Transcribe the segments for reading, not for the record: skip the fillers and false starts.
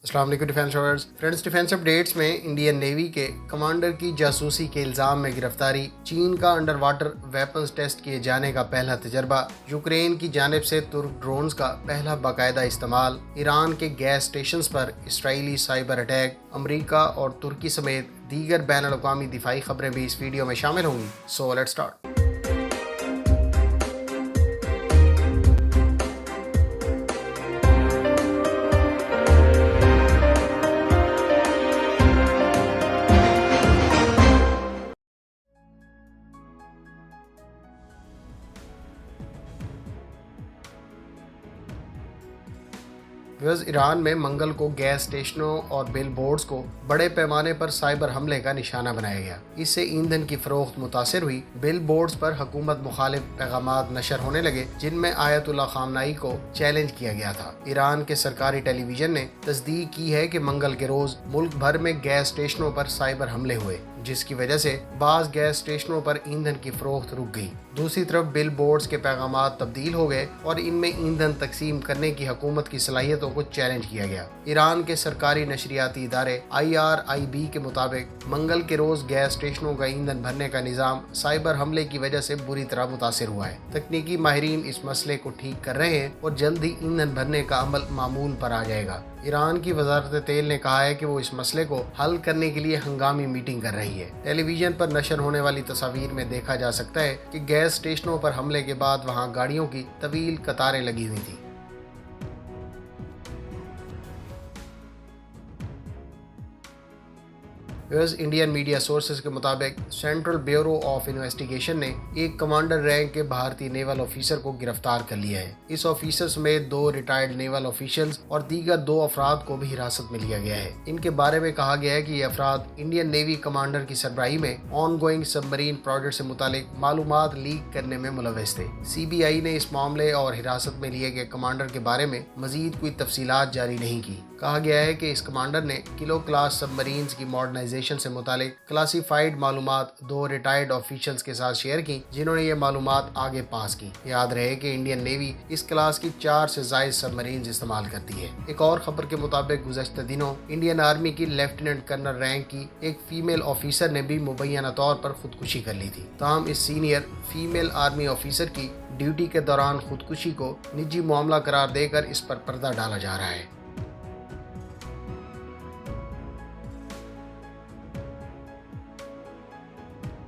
अस्सलाम वालेकुम defence lovers friends. Defence updates में इंडियन नेवी के कमांडर की जासूसी के इल्ज़ाम में गिरफ्तारी, चीन का अंडर वाटर वेपन्स टेस्ट किए जाने का पहला तजर्बा, यूक्रेन की जानिब से तुर्क ड्रोन्स का पहला बाकायदा इस्तेमाल, ईरान के गैस स्टेशंस पर इसराइली साइबर अटैक, अमरीका और तुर्की समेत दीगर बैन अल-अक़वामी दिफाई खबरें भी इस वीडियो में शामिल होंगी। So let's start. ईरान में मंगल को गैस स्टेशनों और बिल बोर्ड्स को बड़े पैमाने पर साइबर हमले का निशाना बनाया गया। इससे ईंधन की फरोख्त मुतासिर हुई। बिल बोर्ड्स पर हुकूमत मुखालिफ पैगामात नशर होने लगे, जिनमें आयतुल्ला खामनाई को चैलेंज किया गया था। ईरान के सरकारी टेलीविजन ने तस्दीक की है कि मंगल के रोज मुल्क भर में गैस स्टेशनों पर साइबर हमले हुए, जिसकी वजह से बाज़ गैस स्टेशनों पर ईंधन की फरोख्त रुक गई। दूसरी तरफ बिल बोर्ड्स के पैगामात तब्दील हो गए और इनमें ईंधन तकसीम करने की हुकूमत की सलाहियतों को चैलेंज किया गया। ईरान के सरकारी नशरियाती इदारे IRIB के मुताबिक मंगल के रोज गैस स्टेशनों का ईंधन भरने का निज़ाम साइबर हमले की वजह से बुरी तरह मुतासिर हुआ है। तकनीकी माहिरीन इस मसले को ठीक कर रहे हैं और जल्द ही ईंधन भरने का अमल मामूल पर आ जाएगा। ईरान की वजारत तेल ने कहा है कि वो इस मसले को हल करने के लिए हंगामी मीटिंग कर रही है। टेलीविजन पर नशर होने वाली तस्वीर में देखा जा सकता है कि गैस स्टेशनों पर हमले के बाद वहां गाड़ियों की तवील कतारें लगी हुई थी। इंडियन मीडिया सोर्सेज के मुताबिक सेंट्रल ब्यूरो ऑफ इन्वेस्टिगेशन ने एक कमांडर रैंक के भारतीय नेवल ऑफिसर को गिरफ्तार कर लिया है। इस ऑफिसर समेत 2 रिटायर्ड नेवल ऑफिशियल्स और दीगर 2 अफराद को भी हिरासत में लिया गया है। इनके बारे में कहा गया है कि ये अफराद इंडियन नेवी कमांडर की सरबराही में ऑन गोइंग सबमरीन प्रोजेक्ट से मुतालिक मालूमात लीक करने में मुलव्वस थे। CBI ने इस मामले और हिरासत में लिए गए कमांडर के बारे में मजीद कोई तफसीलात जारी नहीं की। कहा गया है कि इस कमांडर ने किलो क्लास सबमरीन्स की मॉडर्नाइजेशन से मुतालिक क्लासिफाइड मालूमात 2 रिटायर्ड ऑफिशियल्स के साथ शेयर की, जिन्होंने ये मालूमात आगे पास की। याद रहे कि इंडियन नेवी इस क्लास की 4 से ज़ायद सबमरीन्स इस्तेमाल करती है। एक और खबर के मुताबिक गुज़श्ता दिनों इंडियन आर्मी की लेफ्टिनेंट कर्नल रैंक की एक फीमेल ऑफिसर ने भी मुबैना तौर पर खुदकुशी कर ली थी। ताहम इस सीनियर फीमेल आर्मी ऑफिसर की ड्यूटी के दौरान खुदकुशी को निजी मामला करार देकर इस पर पर्दा डाला जा रहा है।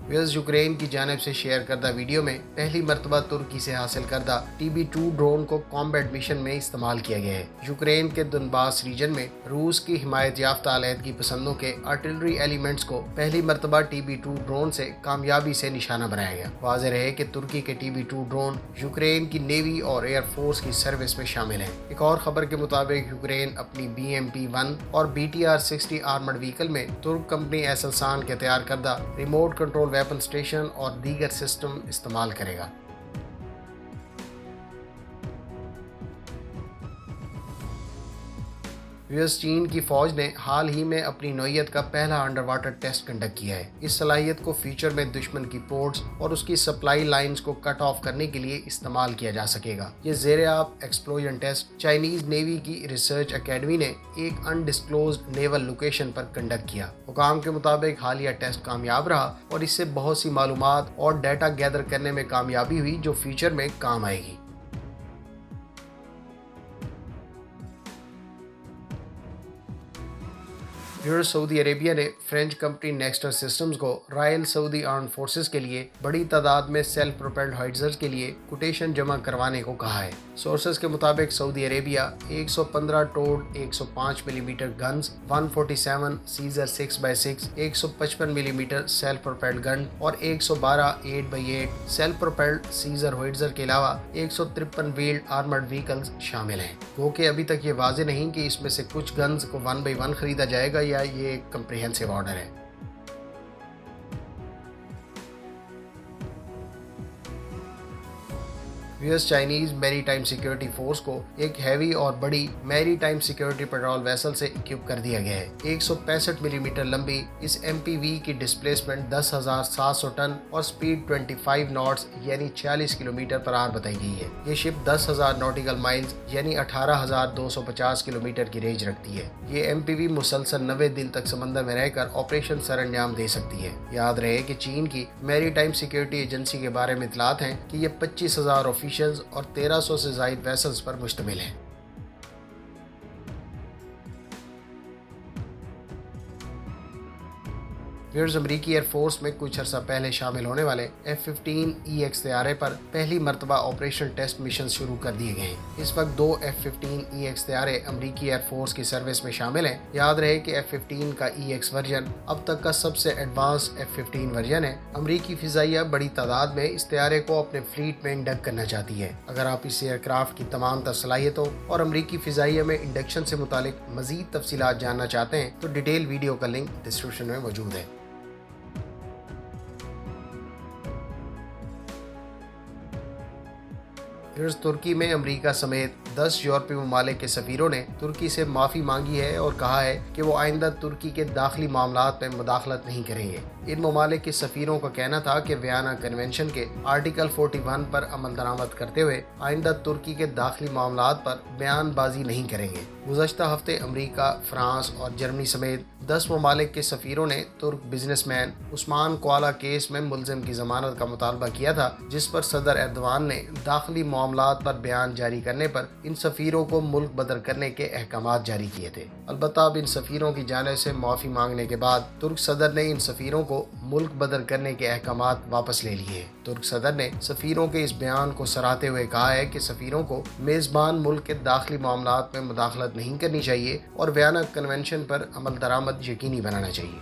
यूक्रेन की जानिब से शेयर करदा वीडियो में पहली मरतबा तुर्की से हासिल करदा TB2 ड्रोन को कॉम्बैट मिशन में इस्तेमाल किया गया है। यूक्रेन के दुनबास रीजन में रूस की हिमायत याफ्ता अलहदगी पसंदों के आर्टिलरी एलिमेंट्स को पहली मरतबा TB2 ड्रोन से कामयाबी से निशाना बनाया गया। वाज़ेह रहे कि तुर्की के TB2 ड्रोन यूक्रेन की नेवी और एयर फोर्स की सर्विस में शामिल है। एक और खबर के मुताबिक यूक्रेन अपनी BMP-1 और BTR-60 आर्मर्ड व्हीकल में तुर्क कंपनी एसलसान के तैयार करदा रिमोट कंट्रोल वेपन स्टेशन और दीगर सिस्टम इस्तेमाल करेगा। चीन की फौज ने हाल ही में अपनी नौयत का पहला अंडर वाटर टेस्ट कंडक्ट किया है। इस सलाहियत को फ्यूचर में दुश्मन की पोर्ट्स और उसकी सप्लाई लाइंस को कट ऑफ करने के लिए इस्तेमाल किया जा सकेगा। ये ज़ेर-ए-आब एक्सप्लोजन टेस्ट चाइनीज नेवी की रिसर्च एकेडमी ने एक अनडिस्क्लोज्ड नेवल लोकेशन पर कंडक्ट किया। हुकाम के मुताबिक हालिया टेस्ट कामयाब रहा और इससे बहुत सी मालूमात और डाटा गैदर करने में कामयाबी हुई, जो फ्यूचर में काम आएगी। सऊदी अरेबिया ने फ्रेंच कंपनी नेक्स्टर सिस्टम्स को रॉयल सऊदी आर्म्ड फोर्सेस के लिए बड़ी तादाद में सेल्फ प्रोपेल्ड होइट्जर्स के लिए कोटेशन जमा करवाने को कहा है। सोर्सेज के मुताबिक Saudi Arabia 115 towed 105 millimetre guns, 147 Caesar 6x6, 155 millimetre self propelled gun और 112 8x8 सेल्फ प्रोपेल्ड सीजर होइट्जर के अलावा 153 व्हील्ड आर्मर्ड व्हीकल्स शामिल हैं। गो कि अभी तक ये वाज़ेह नहीं कि इसमें से कुछ गन्स को 1 by 1 खरीदा जाएगा या ये एक कम्प्रिहेंसिव ऑर्डर है। US Chinese maritime security force को एक हैवी और बड़ी maritime security patrol vessel से इक्विप कर दिया गया है। 165 मिलीमीटर लंबी इस एमपीवी की डिस्प्लेसमेंट 10,700 टन और स्पीड 25 नॉट्स यानी 40 किलोमीटर पर आवर बताई गई है। ये शिप 10,000 नॉटिकल माइल्स यानी 18,250 किलोमीटर की रेंज रखती है। ये एमपीवी मुसलसल 90 दिन तक समंदर में रहकर ऑपरेशन सरंजाम दे सकती है। याद रहे कि चीन की मैरी टाइम सिक्योरिटी एजेंसी के बारे में इतलात हैं कि ये 25,000 ऑफिशियल्स और 1300 से जायद वेसल्स पर मुश्तमिल है। व्यूअर्स, अमरीकी एयरफोर्स में कुछ अर्सा पहले शामिल होने वाले F-15EX तैयारे पर पहली मरतबा ऑपरेशन टेस्ट मिशन शुरू कर दिए गए हैं। इस वक्त 2 F-15EX तैयारे अमरीकी एयरफोर्स की सर्विस में शामिल हैं। याद रहे कि F-15 का EX वर्जन अब तक का सबसे एडवांस F-15 वर्जन है। अमरीकी फिजाइया बड़ी तादाद में इस तैयारे को अपने फ्लीट में इंडक्ट करना चाहती है। अगर आप इस एयरक्राफ्ट की तमाम तर सलाहियतों और अमरीकी फिजाइया में इंडक्शन से मुतालिक मजीद तफसीलात जानना चाहते हैं तो डिटेल वीडियो का लिंक डिस्क्रिप्शन में मौजूद है। तुर्की में अमेरिका समेत 10 यूरोपीय ममालिक के सफीरों ने तुर्की से माफ़ी मांगी है और कहा है कि वो आइंदा तुर्की के दाखिली मामलात में मुदाखलत नहीं करेंगे। इन ममालिक के सफीरों का कहना था कि वियना कन्वेंशन के आर्टिकल 41 पर अमल दरामद करते हुए आइंदा तुर्की के दाखिली मामलात पर बयानबाजी नहीं करेंगे। गुज़श्ता हफ्ते अमेरिका, फ्रांस और जर्मनी समेत 10 ममालिक के सफीरों ने तुर्क बिजनेसमैन उस्मान क्वाला केस में मुलजिम की जमानत का मुतालबा किया था, जिस पर सदर एर्दवान ने दाखिली मामलात पर बयान जारी करने पर इन सफीरों को मुल्क बदर करने के अहकामात जारी किए थे। अलबत्ता अब इन सफीरों की जानिब से माफ़ी मांगने के बाद तुर्क सदर ने इन सफीरों को मुल्क बदर करने के अहकामात वापस ले लिए हैं। तुर्क सदर ने सफीरों के इस बयान को सराहते हुए कहा है कि सफीरों को मेज़बान मुल्क के दाखिली मामलात में मुदाखलत नहीं करनी चाहिए और वियना कन्वेंशन पर अमल दरामद यकीनी बनाना चाहिए।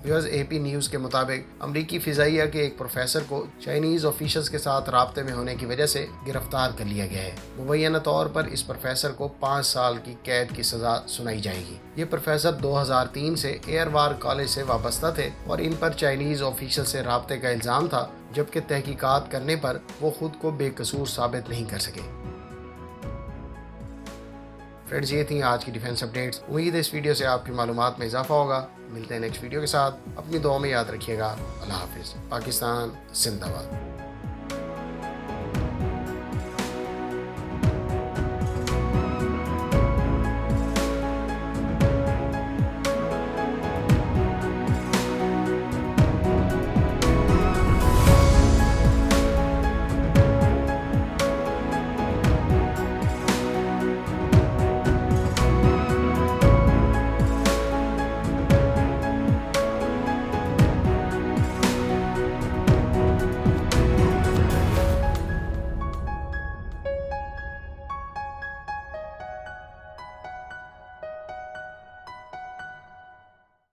AP न्यूज़ के मुताबिक अमरीकी फिजाइया के एक प्रोफेसर को चाइनीज़ ऑफिशल्स के साथ राब्ते में होने की वजह से गिरफ्तार कर लिया गया है। मुबैना तौर पर इस प्रोफेसर को 5 साल की कैद की सज़ा सुनाई जाएगी। ये प्रोफेसर 2003 से एयरवार कॉलेज से वाबस्ता थे और इन पर चाइनीज़ ऑफिशल से राब्ते का इल्ज़ाम था, जबकि तहकीकात करने पर वो खुद को बेकसूर साबित नहीं कर सके। फ्रेंड्स, ये थी आज की डिफेंस अपडेट्स। उम्मीद है इस वीडियो से आपकी मालूमात में इजाफा होगा। मिलते हैं नेक्स्ट वीडियो के साथ। अपनी दुआ में याद रखिएगा। अल्लाह हाफिज़। पाकिस्तान जिंदाबाद।